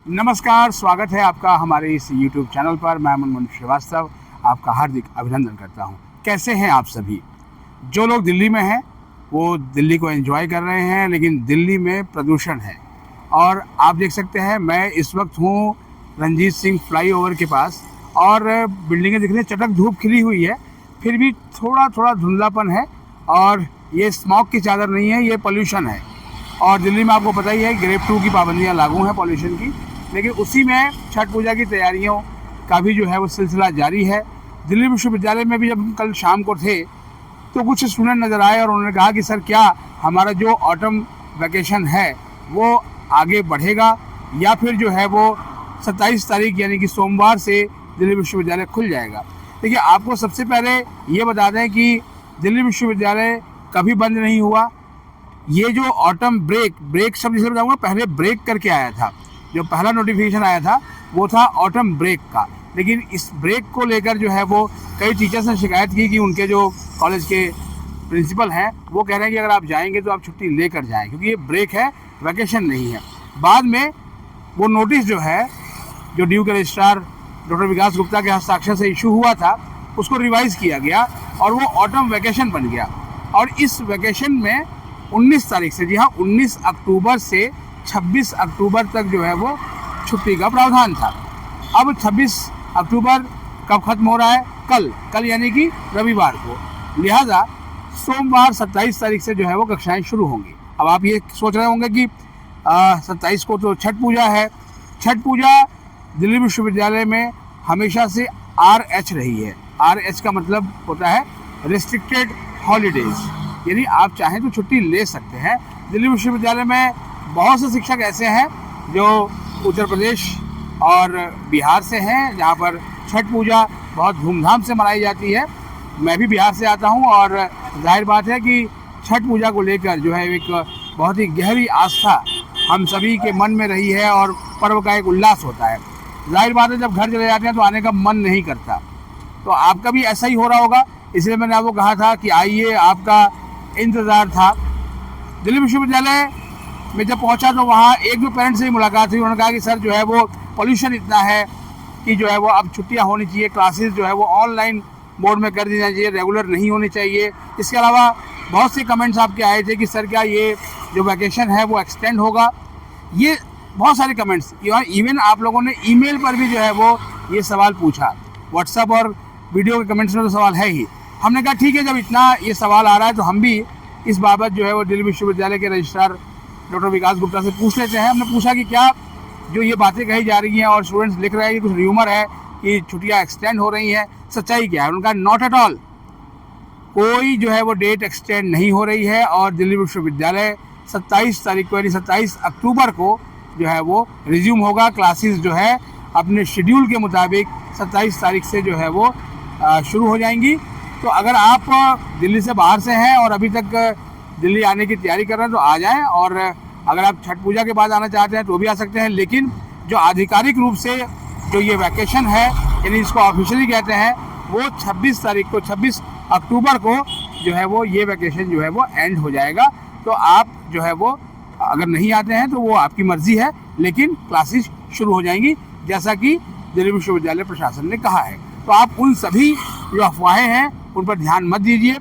नमस्कार, स्वागत है आपका हमारे इस YouTube चैनल पर। मैं मनमोहन श्रीवास्तव आपका हार्दिक अभिनंदन करता हूं। कैसे हैं आप सभी? जो लोग दिल्ली में हैं वो दिल्ली को एंजॉय कर रहे हैं, लेकिन दिल्ली में प्रदूषण है। और आप देख सकते हैं मैं इस वक्त हूं रंजीत सिंह फ्लाईओवर के पास और बिल्डिंगें दिख रही हैं, चटक धूप खिली हुई है, फिर भी थोड़ा थोड़ा धुंधलापन है। और ये स्मॉग की चादर नहीं है, ये पोल्यूशन है। और दिल्ली में आपको पता ही है ग्रेड 2 की पाबंदियाँ लागू हैं पॉल्यूशन की, लेकिन उसी में छठ पूजा की तैयारियों का भी जो है वो सिलसिला जारी है। दिल्ली विश्वविद्यालय में भी जब हम कल शाम को थे तो कुछ स्टूडेंट नज़र आए और उन्होंने कहा कि सर क्या हमारा जो ऑटम वैकेशन है वो आगे बढ़ेगा या फिर जो है वो 27 तारीख यानी कि सोमवार से दिल्ली विश्वविद्यालय खुल जाएगा। देखिए, आपको सबसे पहले ये बता दें कि दिल्ली विश्वविद्यालय कभी बंद नहीं हुआ। ये जो ऑटम ब्रेक शब्द जिसे बताऊँगा, पहले ब्रेक करके आया था। जो पहला नोटिफिकेशन आया था वो था ऑटम ब्रेक का, लेकिन इस ब्रेक को लेकर जो है वो कई टीचर्स ने शिकायत की कि उनके जो कॉलेज के प्रिंसिपल हैं वो कह रहे हैं कि अगर आप जाएंगे तो आप छुट्टी लेकर जाएं, क्योंकि ये ब्रेक है, वैकेशन नहीं है। बाद में वो नोटिस जो है जो ड्यू के रजिस्ट्रार डॉक्टर विकास गुप्ता के हस्ताक्षर से इशू हुआ था उसको रिवाइज़ किया गया और वो ऑटम वैकेशन बन गया। और इस वैकेशन में 19 तारीख से, जी हाँ 19 अक्टूबर से 26 अक्टूबर तक जो है वो छुट्टी का प्रावधान था। अब 26 अक्टूबर कब खत्म हो रहा है? कल यानी कि रविवार को। लिहाजा सोमवार 27 तारीख से जो है वो कक्षाएं शुरू होंगी। अब आप ये सोच रहे होंगे कि 27 को तो छठ पूजा है। छठ पूजा दिल्ली विश्वविद्यालय में हमेशा से RH रही है। RH का मतलब होता है रिस्ट्रिक्टेड हॉलीडेज, यानी आप चाहें तो छुट्टी ले सकते हैं। दिल्ली विश्वविद्यालय में बहुत से शिक्षक ऐसे हैं जो उत्तर प्रदेश और बिहार से हैं, जहाँ पर छठ पूजा बहुत धूमधाम से मनाई जाती है। मैं भी बिहार से आता हूँ और जाहिर बात है कि छठ पूजा को लेकर जो है एक बहुत ही गहरी आस्था हम सभी के मन में रही है और पर्व का एक उल्लास होता है। जाहिर बात है जब घर चले जाते हैं तो आने का मन नहीं करता। तो आपका भी ऐसा ही हो रहा होगा, इसलिए मैंने आपको कहा था कि आइए, आपका इंतज़ार था। दिल्ली विश्वविद्यालय में जब पहुंचा तो वहाँ एक दो पेरेंट्स से ही मुलाकात हुई। उन्होंने कहा कि सर जो है वो पॉल्यूशन इतना है कि जो है वो अब छुट्टियां होनी चाहिए, क्लासेस जो है वो ऑनलाइन मोड में कर दी जानी चाहिए, रेगुलर नहीं होनी चाहिए। इसके अलावा बहुत से कमेंट्स आपके आए थे कि सर क्या ये जो वैकेशन है वो एक्सटेंड होगा। ये बहुत सारे कमेंट्स, इवन आप लोगों ने ईमेल पर भी जो है वो ये सवाल पूछा। व्हाट्सएप और वीडियो के कमेंट्स में तो सवाल है ही। हमने कहा ठीक है, जब इतना ये सवाल आ रहा है तो हम भी इस बाबत जो है वो दिल्ली विश्वविद्यालय के रजिस्ट्रार डॉक्टर विकास गुप्ता से पूछ लेते हैं। हमने पूछा कि क्या जो ये बातें कही जा रही हैं और स्टूडेंट्स लिख रहे हैं कि कुछ र्यूमर है कि छुट्टियां एक्सटेंड हो रही हैं, सच्चाई क्या है? उनका नॉट एट ऑल, कोई जो है वो डेट एक्सटेंड नहीं हो रही है। और दिल्ली विश्वविद्यालय 27 तारीख को यानी 27 अक्टूबर को जो है वो रिज्यूम होगा। क्लासेस जो है अपने शेड्यूल के मुताबिक 27 तारीख से जो है वो शुरू हो जाएंगी। तो अगर आप दिल्ली से बाहर से हैं और अभी तक दिल्ली आने की तैयारी कर रहे हैं तो आ जाएं, और अगर आप छठ पूजा के बाद आना चाहते हैं तो भी आ सकते हैं। लेकिन जो आधिकारिक रूप से जो ये वैकेशन है, यानी इसको ऑफिशियली कहते हैं, वो 26 तारीख को, 26 अक्टूबर को जो है वो ये वैकेशन जो है वो एंड हो जाएगा। तो आप जो है वो अगर नहीं आते हैं तो वो आपकी मर्ज़ी है, लेकिन क्लासेस शुरू हो जाएंगी जैसा कि दिल्ली विश्वविद्यालय प्रशासन ने कहा है। तो आप उन सभी जो अफवाहें हैं उन पर ध्यान मत दीजिए।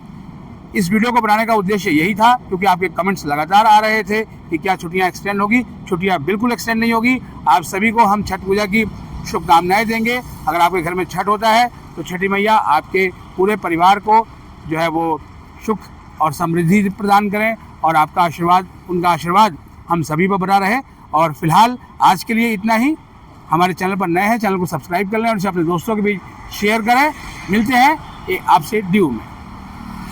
इस वीडियो को बनाने का उद्देश्य यही था, क्योंकि आपके कमेंट्स लगातार आ रहे थे कि क्या छुट्टियां एक्सटेंड होगी। छुट्टियां बिल्कुल एक्सटेंड नहीं होगी। आप सभी को हम छठ पूजा की शुभकामनाएं देंगे। अगर आपके घर में छठ होता है तो छठी मैया आपके पूरे परिवार को जो है वो सुख और समृद्धि प्रदान करें और आपका आशीर्वाद, उनका आशीर्वाद हम सभी पर बना रहे। और फिलहाल आज के लिए इतना ही। हमारे चैनल पर नए हैं, चैनल को सब्सक्राइब कर लें और इसे अपने दोस्तों के बीच शेयर करें। मिलते हैं आपसे ड्यू में।